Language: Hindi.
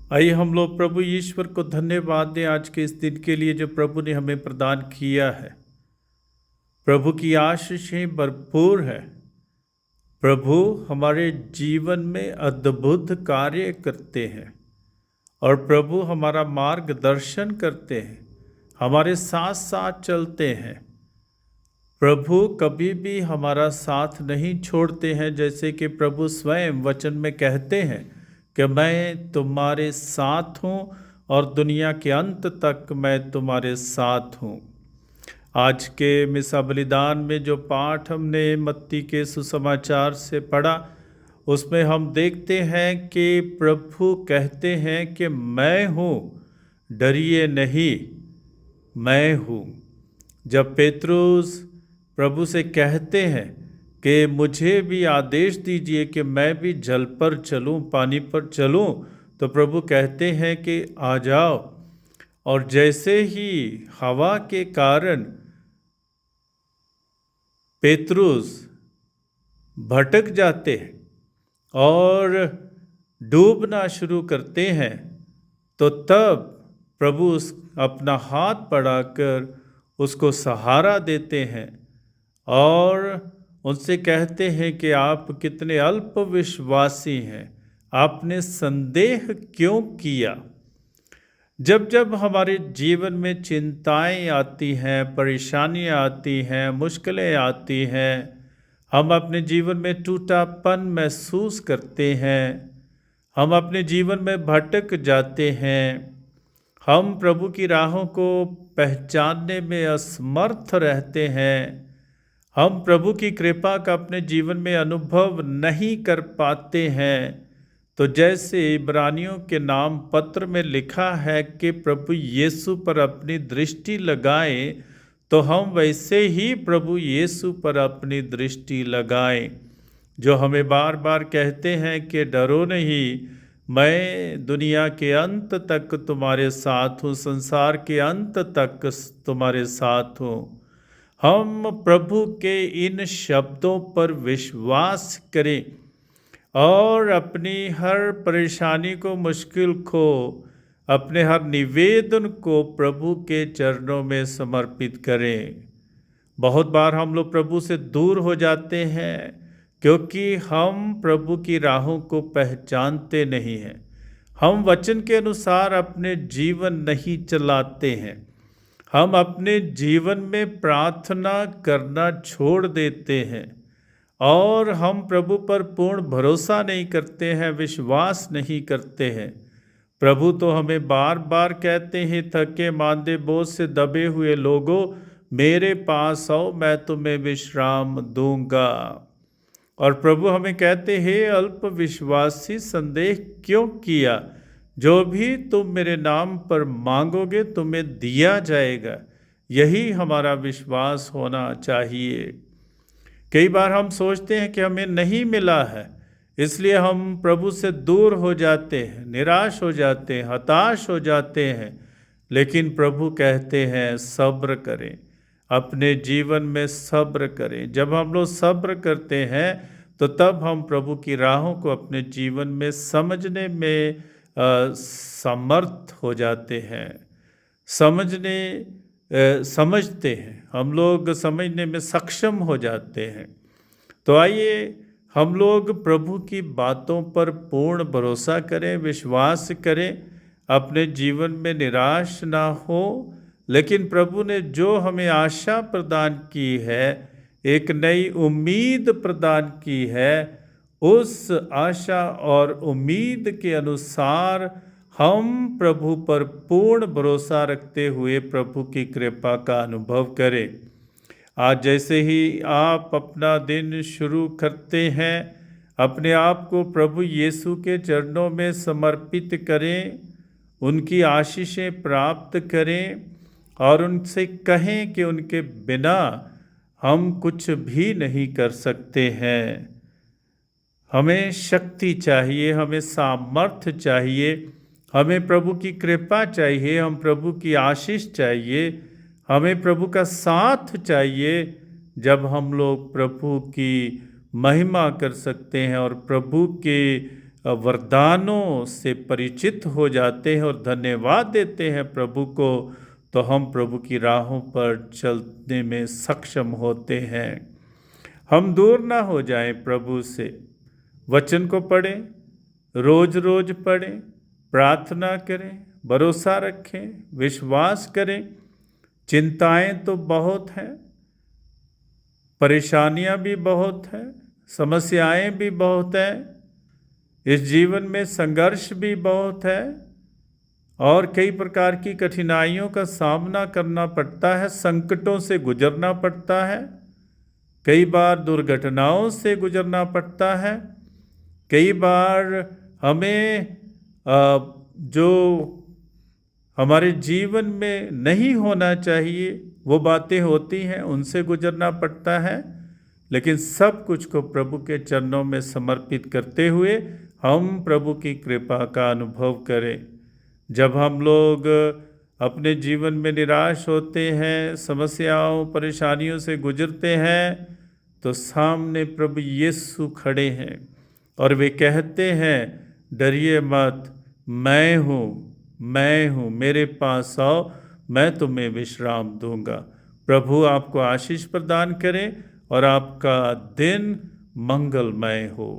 आइए हम लोग प्रभु ईश्वर को धन्यवाद दें आज के इस दिन के लिए जो प्रभु ने हमें प्रदान किया है। प्रभु की आशीषें भरपूर है। प्रभु हमारे जीवन में अद्भुत कार्य करते हैं और प्रभु हमारा मार्गदर्शन करते हैं, हमारे साथ साथ चलते हैं। प्रभु कभी भी हमारा साथ नहीं छोड़ते हैं, जैसे कि प्रभु स्वयं वचन में कहते हैं कि मैं तुम्हारे साथ हूँ और दुनिया के अंत तक मैं तुम्हारे साथ हूँ। आज के मिसा बलिदान में जो पाठ हमने मत्ती के सुसमाचार से पढ़ा, उसमें हम देखते हैं कि प्रभु कहते हैं कि मैं हूँ, डरिए नहीं, मैं हूँ। जब पेतरुस प्रभु से कहते हैं कि मुझे भी आदेश दीजिए कि मैं भी जल पर चलूं, पानी पर चलूं, तो प्रभु कहते हैं कि आ जाओ। और जैसे ही हवा के कारण पेतरुस भटक जाते हैं और डूबना शुरू करते हैं, तो तब प्रभु अपना हाथ बढ़ाकर उसको सहारा देते हैं और उनसे कहते हैं कि आप कितने अल्प विश्वासी हैं, आपने संदेह क्यों किया। जब जब हमारे जीवन में चिंताएं आती हैं, परेशानियां आती हैं, मुश्किलें आती हैं, हम अपने जीवन में टूटापन महसूस करते हैं, हम अपने जीवन में भटक जाते हैं, हम प्रभु की राहों को पहचानने में असमर्थ रहते हैं, हम प्रभु की कृपा का अपने जीवन में अनुभव नहीं कर पाते हैं, तो जैसे इब्रानियों के नाम पत्र में लिखा है कि प्रभु यीशु पर अपनी दृष्टि लगाएं, तो हम वैसे ही प्रभु यीशु पर अपनी दृष्टि लगाएं, जो हमें बार बार कहते हैं कि डरो नहीं, मैं दुनिया के अंत तक तुम्हारे साथ हूँ, संसार के अंत तक तुम्हारे साथ हूँ। हम प्रभु के इन शब्दों पर विश्वास करें और अपनी हर परेशानी को, मुश्किल को, अपने हर निवेदन को प्रभु के चरणों में समर्पित करें। बहुत बार हम लोग प्रभु से दूर हो जाते हैं क्योंकि हम प्रभु की राहों को पहचानते नहीं हैं, हम वचन के अनुसार अपने जीवन नहीं चलाते हैं, हम अपने जीवन में प्रार्थना करना छोड़ देते हैं और हम प्रभु पर पूर्ण भरोसा नहीं करते हैं, विश्वास नहीं करते हैं। प्रभु तो हमें बार बार कहते हैं, थके मांदे बोझ से दबे हुए लोगों, मेरे पास आओ, मैं तुम्हें विश्राम दूंगा। और प्रभु हमें कहते हैं, अल्प विश्वासी, संदेह क्यों किया, जो भी तुम मेरे नाम पर मांगोगे तुम्हें दिया जाएगा। यही हमारा विश्वास होना चाहिए। कई बार हम सोचते हैं कि हमें नहीं मिला है, इसलिए हम प्रभु से दूर हो जाते हैं, निराश हो जाते हैं, हताश हो जाते हैं। लेकिन प्रभु कहते हैं सब्र करें, अपने जीवन में सब्र करें। जब हम लोग सब्र करते हैं तो तब हम प्रभु की राहों को अपने जीवन में समझने में समर्थ हो जाते हैं, समझते हैं, हम लोग समझने में सक्षम हो जाते हैं। तो आइए हम लोग प्रभु की बातों पर पूर्ण भरोसा करें, विश्वास करें, अपने जीवन में निराश ना हो। लेकिन प्रभु ने जो हमें आशा प्रदान की है, एक नई उम्मीद प्रदान की है, उस आशा और उम्मीद के अनुसार हम प्रभु पर पूर्ण भरोसा रखते हुए प्रभु की कृपा का अनुभव करें। आज जैसे ही आप अपना दिन शुरू करते हैं, अपने आप को प्रभु यीशु के चरणों में समर्पित करें, उनकी आशीषें प्राप्त करें और उनसे कहें कि उनके बिना हम कुछ भी नहीं कर सकते हैं। हमें शक्ति चाहिए, हमें सामर्थ्य चाहिए, हमें प्रभु की कृपा चाहिए, हम प्रभु की आशीष चाहिए, हमें प्रभु का साथ चाहिए, जब हम लोग प्रभु की महिमा कर सकते हैं और प्रभु के वरदानों से परिचित हो जाते हैं और धन्यवाद देते हैं प्रभु को, तो हम प्रभु की राहों पर चलने में सक्षम होते हैं। हम दूर ना हो जाएं प्रभु से। वचन को पढ़ें, रोज रोज पढ़ें, प्रार्थना करें, भरोसा रखें, विश्वास करें। चिंताएं तो बहुत हैं, परेशानियां भी बहुत हैं, समस्याएं भी बहुत हैं, इस जीवन में संघर्ष भी बहुत है और कई प्रकार की कठिनाइयों का सामना करना पड़ता है, संकटों से गुजरना पड़ता है, कई बार दुर्घटनाओं से गुजरना पड़ता है, कई बार हमें जो हमारे जीवन में नहीं होना चाहिए वो बातें होती हैं, उनसे गुजरना पड़ता है। लेकिन सब कुछ को प्रभु के चरणों में समर्पित करते हुए हम प्रभु की कृपा का अनुभव करें। जब हम लोग अपने जीवन में निराश होते हैं, समस्याओं परेशानियों से गुजरते हैं, तो सामने प्रभु यीशु खड़े हैं और वे कहते हैं, डरिए मत, मैं हूँ, मेरे पास आओ, मैं तुम्हें विश्राम दूंगा। प्रभु आपको आशीष प्रदान करे और आपका दिन मंगलमय हो।